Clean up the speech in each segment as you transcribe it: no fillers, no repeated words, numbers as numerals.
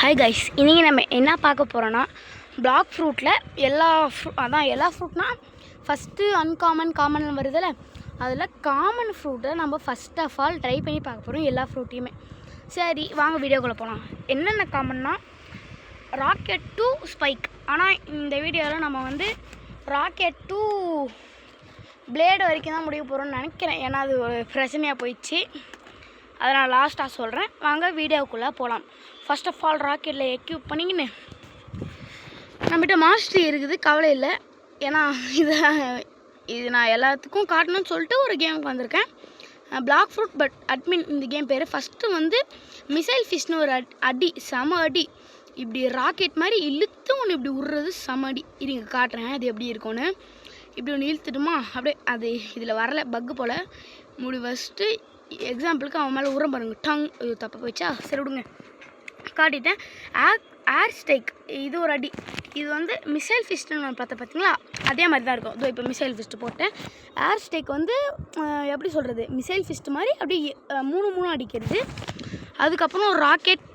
Hi guys, இன்றைக்கி நம்ம என்ன பார்க்க போகிறோன்னா பிளாக் ஃப்ரூட்டில் எல்லா ஃப்ரூட்னா ஃபஸ்ட்டு காமன் வருதில்ல, அதில் காமன் ஃப்ரூட்டை நம்ம ஃபஸ்ட் ஆஃப் ஆல் ட்ரை பண்ணி பார்க்க போகிறோம். எல்லா ஃப்ரூட்டையுமே. சரி வாங்க வீடியோக்குள்ளே போகலாம். என்னென்ன காமன்னா ராக்கெட் டு ஸ்பைக். ஆனால் இந்த வீடியோவில் நம்ம வந்து ராக்கெட் டு பிளேடு வரைக்கும் தான் முடிய போகிறோம்னு நினைக்கிறேன். ஏன்னா அது ஒரு பிரச்சனையாக போயிடுச்சு. அதை நான் லாஸ்ட்டாக சொல்கிறேன். வாங்க வீடியோக்குள்ளே போகலாம். ஃபஸ்ட் ஆஃப் ஆல் ராக்கெட்டில் எக்யூப் பண்ணிக்கின்னு நம்மகிட்ட மாஸ்டரி இருக்குது, கவலை இல்லை. ஏன்னா இது நான் எல்லாத்துக்கும் காட்டணும்னு சொல்லிட்டு ஒரு கேமுக்கு வந்திருக்கேன். பிளாக் ஃப்ரூட் பட் அட்மின் இந்த கேம் பேர். ஃபஸ்ட்டு வந்து மிசைல் ஃபிஷ்னு ஒரு செம அடி. இப்படி ராக்கெட் மாதிரி இழுத்து ஒன்று இப்படி விட்றது செம அடி. இருங்க காட்டுறேன் அது எப்படி இருக்கும்னு. இப்படி ஒன்று இழுத்துட்டுமா அப்படியே அது இதில் வரல, பக்கு போல் ஃபஸ்ட்டு எக்ஸாம்பிளுக்கு அவன் மேலே உரம் பாருங்க, டங் தப்ப போயிடுச்சா, சரி விடுங்க காட்டிட்டேன். ஏர் ஸ்டைக் இது ஒரு அடி. இது வந்து மிசைல் ஃபிஸ்ட்டுன்னு பார்த்தீங்களா, அதே மாதிரி தான் இருக்கும். இதோ இப்போ மிசைல் ஃபிஸ்ட்டு போட்டேன். ஏர் ஸ்டைக் வந்து எப்படி சொல்கிறது, மிசைல் ஃபிஸ்ட்டு மாதிரி அப்படி மூணு அடிக்கிறது. அதுக்கப்புறம் ராக்கெட்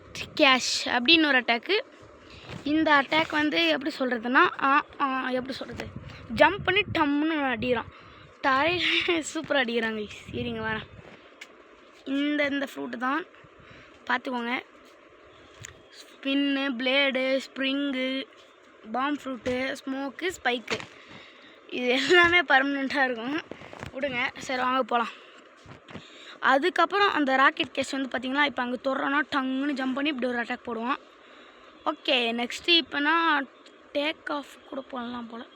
கேஷ் அப்படின்னு ஒரு அட்டாக்கு. இந்த அட்டாக் வந்து எப்படி சொல்கிறதுனா ஜம்ப் பண்ணி டம்முன்னு அடிக்கிறான். சூப்பராக அடிக்கிறாங்க. சரிங்க வரேன். இந்த ஃப்ரூட்டு தான் பார்த்துக்கோங்க. Spin, blade, spring, bomb fruit, smoke, spike, இது எல்லாமே பர்மனெண்ட்டாக இருக்கும். விடுங்க, சரி வாங்க போகலாம். அதுக்கப்புறம் அந்த ராக்கெட் கேஸ் வந்து பார்த்திங்கன்னா இப்போ அங்கே தொடுறோன்னா டங்குன்னு ஜம்ப் பண்ணி இப்படி ஒரு அட்டாக் போடுவான். ஓகே, நெக்ஸ்ட்டு இப்போனா டேக் ஆஃப் கூட போடலாம் போல்.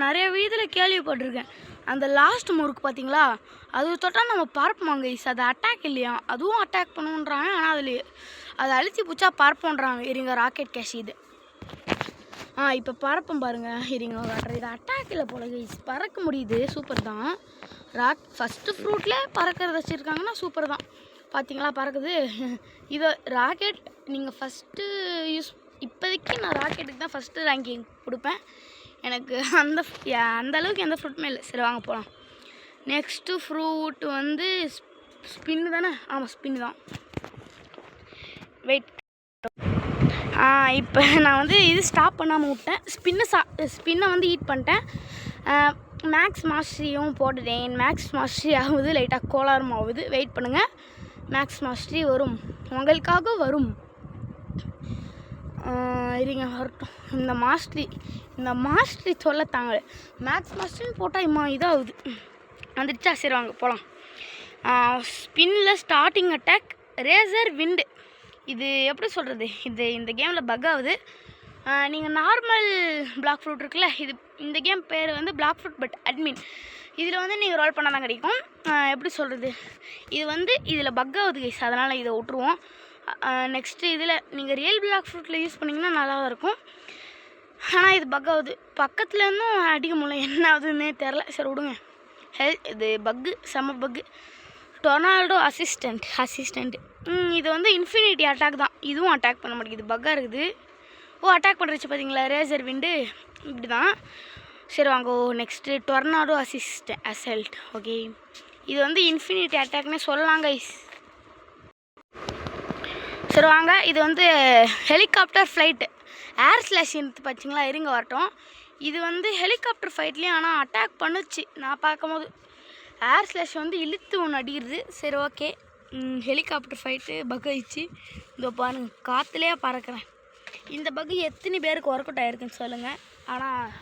நிறைய வீதியில் கேள்விப்பட்டிருக்கேன். அந்த லாஸ்ட் முறுக்கு பார்த்தீங்களா, அது தொட்டால் நம்ம பறப்போம் கைஸ். அது அட்டாக் இல்லையா, அதுவும் அட்டாக் பண்ணுன்றாங்க. ஆனால் அதை அழுத்தி பிடிச்சா பறப்போன்றாங்க. இருங்க ராக்கெட் கேஷ் இது. இப்போ பறப்போம் பாருங்கள். இருங்க காட்டுறேன். இது அட்டாக் இல்லை போல கைஸ், பறக்க முடியுது. சூப்பர் தான். ஃபஸ்ட்டு ஃப்ரூட்டில் பறக்கிறது வச்சுருக்காங்கன்னா சூப்பர் தான். பார்த்தீங்களா பறக்குது. இது ராக்கெட் நீங்கள் ஃபஸ்ட்டு இப்போதைக்கு நான் ராக்கெட்டுக்கு தான் ஃபஸ்ட்டு ரேங்கிங் கொடுப்பேன். எனக்கு அந்த அளவுக்கு எந்த ஃப்ரூட்டுமே இல்லை. சரி வாங்க போகலாம். நெக்ஸ்ட்டு ஃப்ரூட் வந்து ஸ்பின்னு தானே. ஆமாம் ஸ்பின்னு தான். வெயிட், இப்போ நான் வந்து இது ஸ்டாப் பண்ணாமல் விட்டேன். ஸ்பின்னை வந்து ஈட் பண்ணிட்டேன். மேக்ஸ் மாஸ்டரியும் போட்டுட்டேன். மேக்ஸ் மாஸ்டரி ஆகுது, லைட்டாக கோளாறும் ஆகுது. வெயிட் பண்ணுங்கள், மேக்ஸ் மாஸ்டரி வரும், உங்களுக்காக வரும். இருங்க வரட்டும். இந்த மாஸ்டரி சொல்ல தாங்க. மேக்ஸ் மாஸ்டரின்னு போட்டால் இதாகுது வந்துடுச்சா. சரி வாங்க போகலாம். ஸ்பின்னில் ஸ்டார்டிங் அட்டாக் ரேசர் விண்டு. இது எப்படி சொல்கிறது, இந்த கேமில் பக் ஆகுது. நீங்கள் நார்மல் பிளாக் ஃப்ரூட் இருக்குல்ல, இந்த கேம் பேர் வந்து பிளாக் ஃப்ரூட் பட் அட்மின். இதில் வந்து நீங்கள் ரோல் பண்ணால் தான் கிடைக்கும். எப்படி சொல்கிறது, இது வந்து இதில் பக் ஆகுது கைஸ், அதனால் இதை விட்ருவோம். நெக்ஸ்ட்டு இதில் நீங்கள் ரியல் பிளாக் ஃப்ரூட்டில் யூஸ் பண்ணிங்கன்னா நல்லா தான் இருக்கும். ஆனால் இது பக் ஆகுது. பக்கத்தில் இருந்தும் அடிக்க முடியல, என்ன ஆகுதுன்னே தெரில. சரி விடுங்க. இது பக்கு, செம்ம பக்கு. Tornado assistant. இது வந்து இன்ஃபினிட்டி அட்டாக் தான். இதுவும் அட்டாக் பண்ண மாட்டேங்குது, பக்காக இருக்குது. அட்டாக் பண்ணுறச்சு பார்த்தீங்களா ரேசர் விண்டு, இப்படி தான். சரி வாங்க நெக்ஸ்ட்டு டொர்னாடோ அசல்ட். ஓகே, இது வந்து இன்ஃபினிட்டி அட்டாக்னே சொல்லலாம் கைஸ். சரி வாங்க, இது வந்து ஹெலிகாப்டர் ஃப்ளைட்டு ஏர் ஸ்லாஷின் பார்த்தீங்களா. இருங்க வரட்டும். இது வந்து ஹெலிகாப்டர் ஃபைட்லேயும் ஆனால் அட்டாக் பண்ணுச்சு நான் பார்க்கும்போது. ஏர் ஸ்லாஷ் வந்து இழுத்து ஒன்று அடிக்கிறது. சரி ஓகே, ஹெலிகாப்டர் ஃபைட்டு பக் ஆயிடுச்சு. இதோ பாருங்கள், காற்றுலேயே பறக்கிறேன். இந்த பக்கு எத்தனை பேருக்கு ஒர்க் அவுட் ஆகிருக்குன்னு சொல்லுங்கள். ஆனால்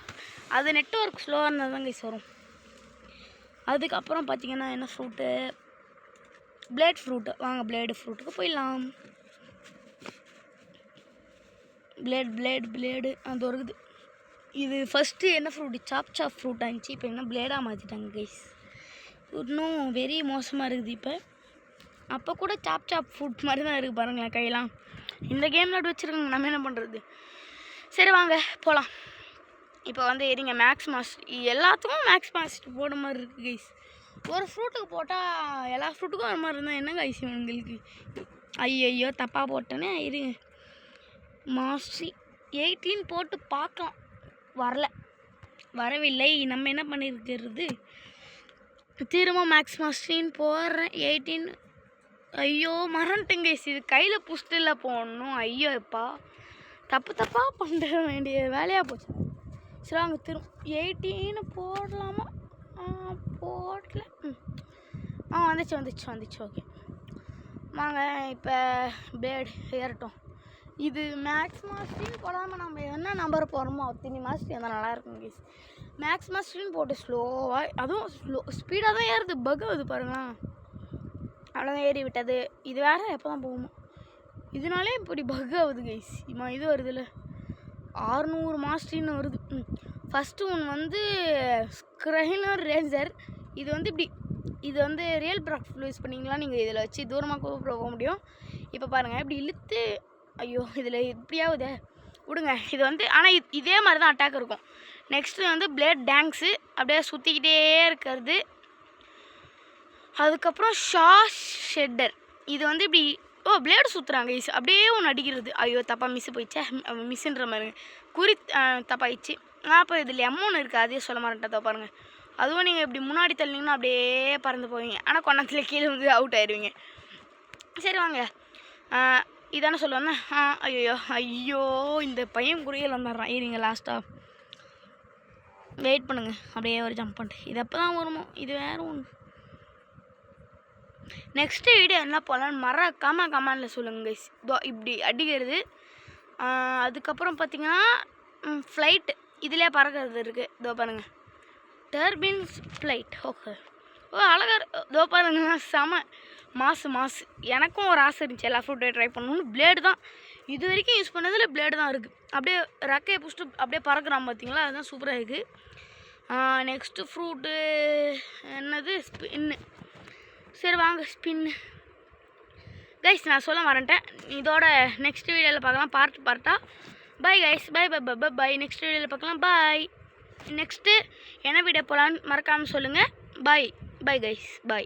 அது நெட்வொர்க் ஸ்லோவாக இருந்தால் தான் கைஸ் வரும். அதுக்கப்புறம் பார்த்திங்கன்னா என்ன ஃப்ரூட்டு, பிளேட் ஃப்ரூட்டு. வாங்க பிளேடு ஃப்ரூட்டுக்கு போயிடலாம். பிளேடு அது வருது. இது ஃபஸ்ட்டு என்ன ஃப்ரூட்டு, சாப் ஃப்ரூட் ஆகிடுச்சு. இப்போ என்ன பிளேடாக மாற்றிட்டாங்க கைஸ். இன்னும் வெரி மோசமாக இருக்குது. இப்போ அப்போ கூட சாப் ஃப்ரூட் மாதிரி தான் இருக்குது பாருங்களேன் கையெல்லாம். இந்த கேமில் அப்படி வச்சுருக்காங்க, நம்ம என்ன பண்ணுறது. சரி வாங்க போகலாம். இப்போ வந்து இருங்க மேக்ஸ் மாஸ்டர், எல்லாத்துக்கும் மேக்ஸ் மாஸ்டர் போட மாதிரி இருக்குது கைஸ். ஒரு ஃப்ரூட்டுக்கு போட்டால் எல்லா ஃப்ரூட்டுக்கும் அது மாதிரி இருந்தால் என்ன கைஸ் உங்களுக்கு. ஐயோ தப்பாக போட்டேனே. இருங்க, மாஸ்டரி 18 போட்டு பார்க்கலாம், வரவில்லை. நம்ம என்ன பண்ணியிருக்கிறது, திரும்ப மேக்ஸ் மாஸ்டரின்னு போடுறேன். 18 ஐயோ மறந்துட்டேங்க கைஸ், இது கையில் புஷ்டில் போடணும். ஐயோ எப்பா தப்பாக பண்ணுற வேண்டிய வேலையாக போச்சு. சரி வாங்க திரும்ப 18 போடலாமா? போடல. வந்துச்சு. ஓகே வாங்க இப்போ பிளேடு ஏறட்டும். இது மேக்ஸ் மாஸ்டரின்னு போடாமல் நம்ம என்ன நம்பர் போகிறோமோ அத்தனை மாஸ்டர் இருந்தால் நல்லாயிருக்கும் கைஸ். மேக்ஸ் மாஸ்டரின்னு போட்டு ஸ்லோவாக, அதுவும் ஸ்பீடாக தான் ஏறுது. பக் ஆகுது பாருங்களேன். அவ்வளோதான் ஏறி விட்டது. இது வேறு எப்போ தான் போகுமோ, இதனாலே இப்படி பக் ஆகுது கைஸ். இது வருதுல்ல 600 மாஸ்டரின்னு வருது. ஃபஸ்ட்டு ஒன்று வந்து ஸ்க்ரைனர் ரேஞ்சர். இது வந்து இப்படி, இது வந்து ரியல் ப்ராக் யூஸ் பண்ணிங்களா நீங்கள் இதில் வச்சு தூரமாக போக முடியும். இப்போ பாருங்கள் இப்படி இழுத்து, ஐயோ இதில் இப்படியாவது விடுங்க. இது வந்து ஆனால் இதே மாதிரி தான் அட்டாக் இருக்கும். நெக்ஸ்ட்டு வந்து பிளேட் டேங்க்ஸு அப்படியே சுற்றிக்கிட்டே இருக்கிறது. அதுக்கப்புறம் ஷெட்டர். இது வந்து இப்படி பிளேடு சுற்றுறாங்க கைஸ், அப்படியே ஒன்று அடிக்கிறது. ஐயோ தப்பாக மிஸ்ஸு போயிடுச்சே, மிஸ்ஸுன்ற மாதிரி தப்பாயிடுச்சு. அப்புறம் இதில் M1 இருக்குது, அதே சொல்ல மாட்டேன் பாருங்கள். அதுவும் நீங்கள் இப்படி முன்னாடி தள்ளினீங்கன்னா அப்படியே பறந்து போவீங்க. ஆனால் கொண்டத்தில் கீழே வந்து அவுட் ஆயிடுவீங்க. சரி வாங்க, இதானே சொல்லுவேன்னா. ஐயோ இந்த பையன் குறியல் வந்துடுறான். இருங்க லாஸ்ட்டாக வெயிட் பண்ணுங்கள், அப்படியே ஒரு ஜம்ப் பண்ணிட்டு. இது அப்போ தான் வருமோ, இது வேறு ஒன்று. நெக்ஸ்ட்டு வீடியோ என்ன போகலான்னு மறக்காமல் கமெண்டில் சொல்லுங்கள் கைஸ். இப்படி அடிக்கிறது. அதுக்கப்புறம் பார்த்திங்கன்னா ஃப்ளைட் இதிலே பறக்கிறது இருக்குது. இதோ பாருங்கள், டர்பின்ஸ் ஃப்ளைட். ஓகே அழகாக இதோ பாருங்க, செம மாசு. எனக்கும் ஒரு ஆசை இருந்துச்சு எல்லா ஃப்ரூட்டையும் ட்ரை பண்ணணும்னு. பிளேடு தான் இது வரைக்கும் யூஸ் பண்ணதில் பிளேடு தான் இருக்குது. அப்படியே ரெக்கையை பிடிச்சிட்டு அப்படியே பறக்கிறான் பார்த்தீங்களா, அதுதான் சூப்பராக இருக்குது. நெக்ஸ்ட்டு ஃப்ரூட்டு என்னது, ஸ்பின்னு. சரி வாங்க ஸ்பின்னு கைஸ். நான் சொல்ல மறந்துட்டேன், இதோட நெக்ஸ்ட் வீடியோவில் பார்க்கலாம், பார்ட்டாக. By guys, by. நெக்ஸ்ட் வீடியோவில் பார்க்கலாம், பாய். நெக்ஸ்ட்டு என்ன வீடியோ போகலான்னு மறக்காமல் சொல்லுங்கள். Bye guys, by.